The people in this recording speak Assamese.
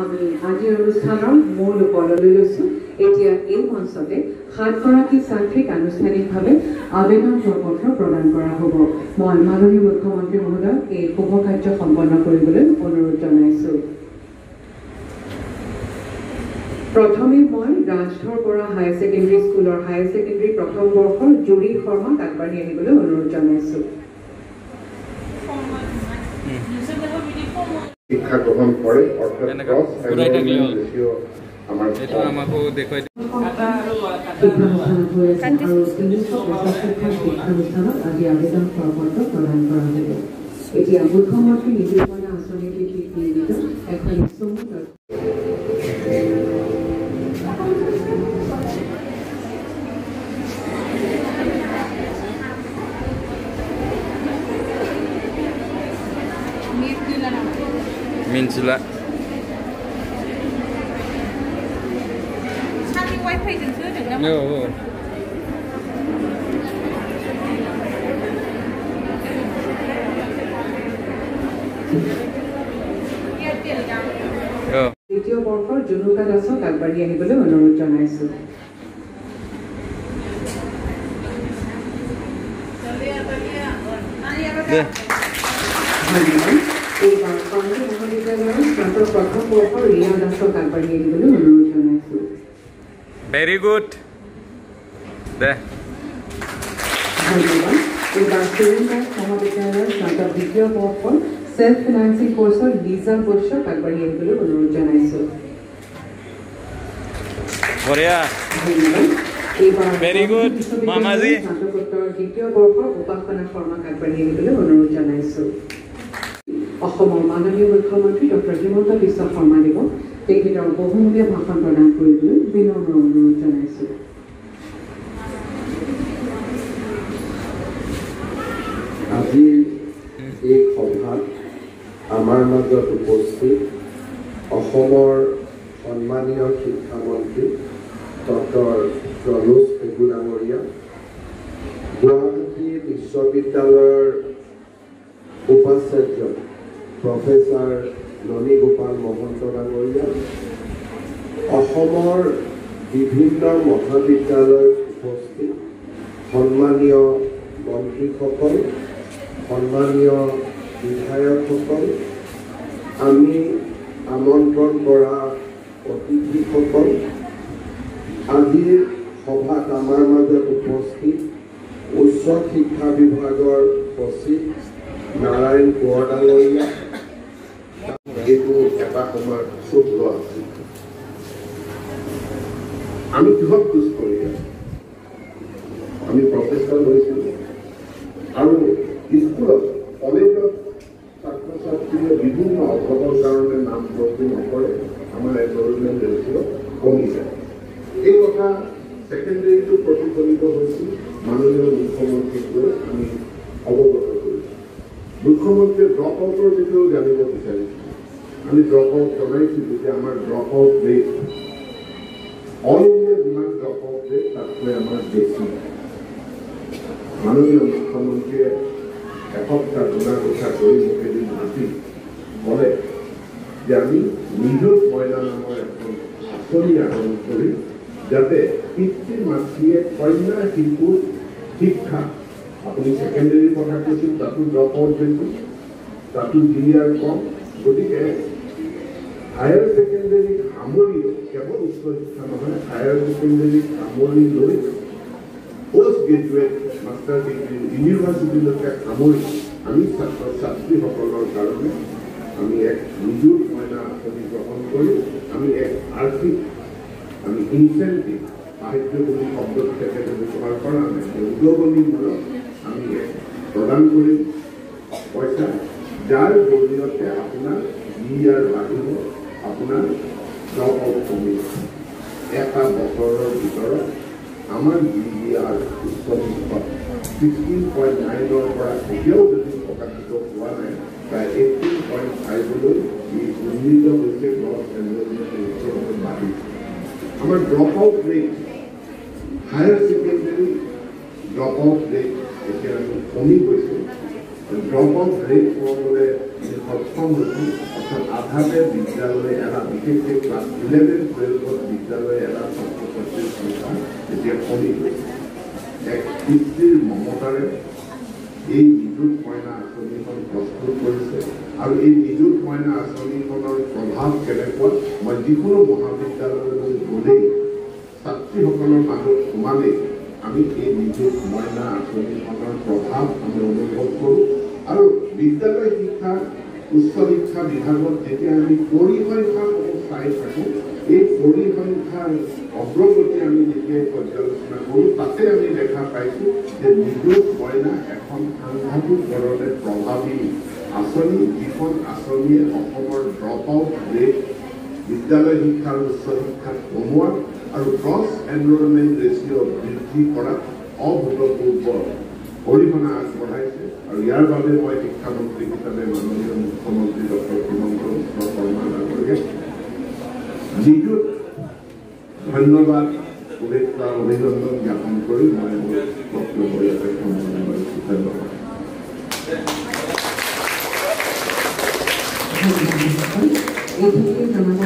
আমি আজিৰ অনুষ্ঠানৰ মূল উপললৈ লৈছোঁ। এতিয়া এই মঞ্চতে 7 গৰাকী ছাত্ৰীক আনুষ্ঠানিকভাৱে আবেদন পত্ৰ প্ৰদান কৰা হ'ব। মই মাননীয় মুখ্যমন্ত্ৰী মহোদয়ক এই শুভ কাৰ্য সম্পন্ন কৰিবলৈ অনুৰোধ জনাইছোঁ। প্ৰথমে মই ৰাজধৰপৰা হায়াৰ ছেকেণ্ডেৰী স্কুলৰ হায়াৰ ছেকেণ্ডেৰী প্ৰথম বৰ্ষৰ জুৰি শৰ্মাক আগবাঢ়ি আহিবলৈ অনুৰোধ জনাইছোঁ। শিক্ষা গ্ৰহণ কৰে অৰ্থাৎ আজি আবেদন পত্ৰ প্ৰদান কৰা হ'ব। এতিয়া মুখ্যমন্ত্ৰী নিযুক্তি আঁচনিৰ নিৰ্মিত এখন Minsula. No. দ্বিতীয় বৰ্ষৰ জুনুকা দাসক আগবাঢ়ি আহিবলৈ অনুৰোধ জনাইছোঁ। এইবাৰ কংগ্ৰেছ মহাবিদ্যালয়ৰ স্নাতক প্ৰথম বৰ্ষৰ ৰিয়া দাসক আগবাঢ়ি আহিবলৈ অনুৰোধ জনাইছোঁ। Very good. ধন্যবাদ। এইবাৰ চিৰিংগাঁও মহাবিদ্যালয়ৰ স্নাতক দ্বিতীয় বৰ্ষৰ সেল্ফ ফাইনেন্সিং কোৰ্চৰ লিজা বৈশ্যক আগবাঢ়ি আহিবলৈ অনুৰোধ জনাইছোঁ। ধন্যবাদ। এইবাৰ ভেৰি গুড মামাজী। স্নাতকোত্তৰ দ্বিতীয় বৰ্ষৰ উপাসনা শৰ্মাক আগবাঢ়ি আহিবলৈ অনুৰোধ জনাইছোঁ। অসমৰ মাননীয় মুখ্যমন্ত্ৰী ডক্টৰ হিমন্ত বিশ্ব শৰ্মাদেৱক তেখেতৰ বহুমূলীয়া ভাষণ প্ৰদান কৰিবলৈ বিনম্ৰ অনুৰোধ জনাইছোঁ। আজি এই সভাত আমাৰ মাজত উপস্থিত অসমৰ সন্মানীয় শিক্ষামন্ত্ৰী ডক্টৰ প্ৰনোজ পেগু ডাঙৰীয়া, গুৱাহাটী বিশ্ববিদ্যালয়ৰ উপাচাৰ্য প্ৰফেচাৰ ননী গোপাল মহন্ত ডাঙৰীয়া, অসমৰ বিভিন্ন মহাবিদ্যালয়ত উপস্থিত সন্মানীয় মন্ত্ৰীসকল, সন্মানীয় বিধায়কসকল, আমি আমন্ত্ৰণ কৰা অতিথিসকল, আজিৰ সভাত আমাৰ মাজত উপস্থিত উচ্চ শিক্ষা বিভাগৰ সচিব নাৰায়ণ কোঁৱৰ ডাঙৰীয়া, এইটো এটা সময়ত চুপ লোৱা আছিল। আমি কিহত খোজ কৰি আছো? আমি প্ৰচেষ্টা লৈছিলোঁ আৰু স্কুলত কলেজত ছাত্ৰ ছাত্ৰীয়ে বিভিন্ন অভাৱৰ কাৰণে নাম ভৰ্তি নকৰে, আমাৰ এনৰলমেণ্ট ৰেচিঅ' কমি যায়। এই কথা ছেকেণ্ডেৰীটো প্ৰতিফলিত হৈছিল। মাননীয় মুখ্যমন্ত্ৰীক লৈ আমি অৱগত কৰিছোঁ। মুখ্যমন্ত্ৰীয়ে ড্ৰপ আউটৰ বিষয়েও জানিব বিচাৰিছোঁ। আমি ড্ৰপ আউট জনাইছিলোঁ যে আমাৰ drop out rate all India যিমান ড্ৰপ আউট ৰেট তাতকৈ আমাৰ বেছি। মাননীয় মুখ্যমন্ত্ৰীয়ে এসপ্তাহ জনা কথা কৰি মোক এদিন মাতি ক'লে যে আমি নিযুত মইনা নামৰ এখন আঁচনি আৰম্ভ কৰি যাতে পিতৃ মাতৃয়ে কন্যা শিশুৰ শিক্ষা, আপুনি ছেকেণ্ডেৰীৰ কথা কৈছিল, তাতো ড্ৰপ আউট বেছি, তাতো জিনিয়াৰ কম। গতিকে হায়াৰ ছেকেণ্ডেৰীক সামৰি কেৱল উচ্চ শিক্ষা নহয়, হায়াৰ ছেকেণ্ডেৰীক সামৰি লৈ পোষ্ট গ্ৰেজুৱেট মাষ্টাৰ ডিগ্ৰী ইউনিভাৰ্চিটিলৈকে সামৰি আমি ছাত্ৰ ছাত্ৰীসকলৰ কাৰণে আমি এক নিযুত মইনা আঁচনি গ্ৰহণ কৰি আমি এক আৰ্থিক আমি ইনচেণ্টিভ, সাহায্য বুলি শব্দটো তেখেতে ব্যৱহাৰ কৰা নাই, উদগনিমূলক আমি প্ৰদান কৰিম পইচা, যাৰ জৰিয়তে আপোনাৰ জি আৰ বাঢ়িব, আপোনাৰ বছৰৰ ভিতৰত আমাৰ GDR উচ্চ শিক্ষা 16.9-ৰ পৰা এতিয়াও যদি প্ৰকাশিত হোৱা নাই প্ৰায় 18.5-লৈ উন্নীত হৈছে গ্ৰছ এনৰলমেণ্ট ৰেটৰ বাঢ়িছে আমাৰ drop out rate higher secondary drop out rate এতিয়া কমি গৈছে ড্ৰপ আউট ৰেট কমাবলৈ সক্ষম হৈছোঁ অৰ্থাৎ আধাতে বিদ্যালয় এৰা বিশেষকৈ ক্লাছ 11-12-ত বিদ্যালয় এৰা ছাত্ৰ ছাত্ৰীৰ সংখ্যা এতিয়া কমি গৈছে এক পিতৃৰ মমতাৰে এই নিযুত মইনা আঁচনিখন প্ৰস্তুত কৰিছে আৰু এই নিযুত মইনা আঁচনিখনৰ প্ৰভাৱ কেনেকুৱা মই যিকোনো মহাবিদ্যালয়লৈ গ'লেই ছাত্ৰীসকলৰ মাজত সোমালেই আমি এই নিযুত মইনা আঁচনিখনৰ প্ৰভাৱ আমি অনুভৱ কৰোঁ আৰু বিদ্যালয় শিক্ষা উচ্চ শিক্ষা বিভাগত যেতিয়া আমি পৰিসংখ্যাসমূহ চাই থাকোঁ এই পৰিসংখ্যাৰ অগ্ৰগতি আমি যেতিয়া পৰ্যালোচনা কৰোঁ তাতে আমি দেখা পাইছোঁ যে নিযুত মইনা এখন সাংঘাতিক ধৰণে প্ৰভাৱী আঁচনি যিখন আঁচনিয়ে অসমৰ ড্ৰপ আউট ৰেট বিদ্যালয় শিক্ষা আৰু উচ্চ শিক্ষাত কমোৱা আৰু গ্ৰছ এনৰলমেণ্ট ৰেচিঅ' বৃদ্ধি কৰাত অভূতপূৰ্ব অৰিহণা আগবঢ়াইছে আৰু ইয়াৰ বাবে মই শিক্ষামন্ত্ৰী হিচাপে মাননীয় মুখ্যমন্ত্ৰী ডক্টৰ হিমন্ত বিশ্ব শৰ্মা ডাঙৰীয়াক নিযুত ধন্যবাদ শুভেচ্ছা অভিনন্দন জ্ঞাপন কৰি মই মোৰ বক্তব্য ইয়াতে সামৰণি মাৰিছোঁ ধন্যবাদ এইখিনিকে জনাব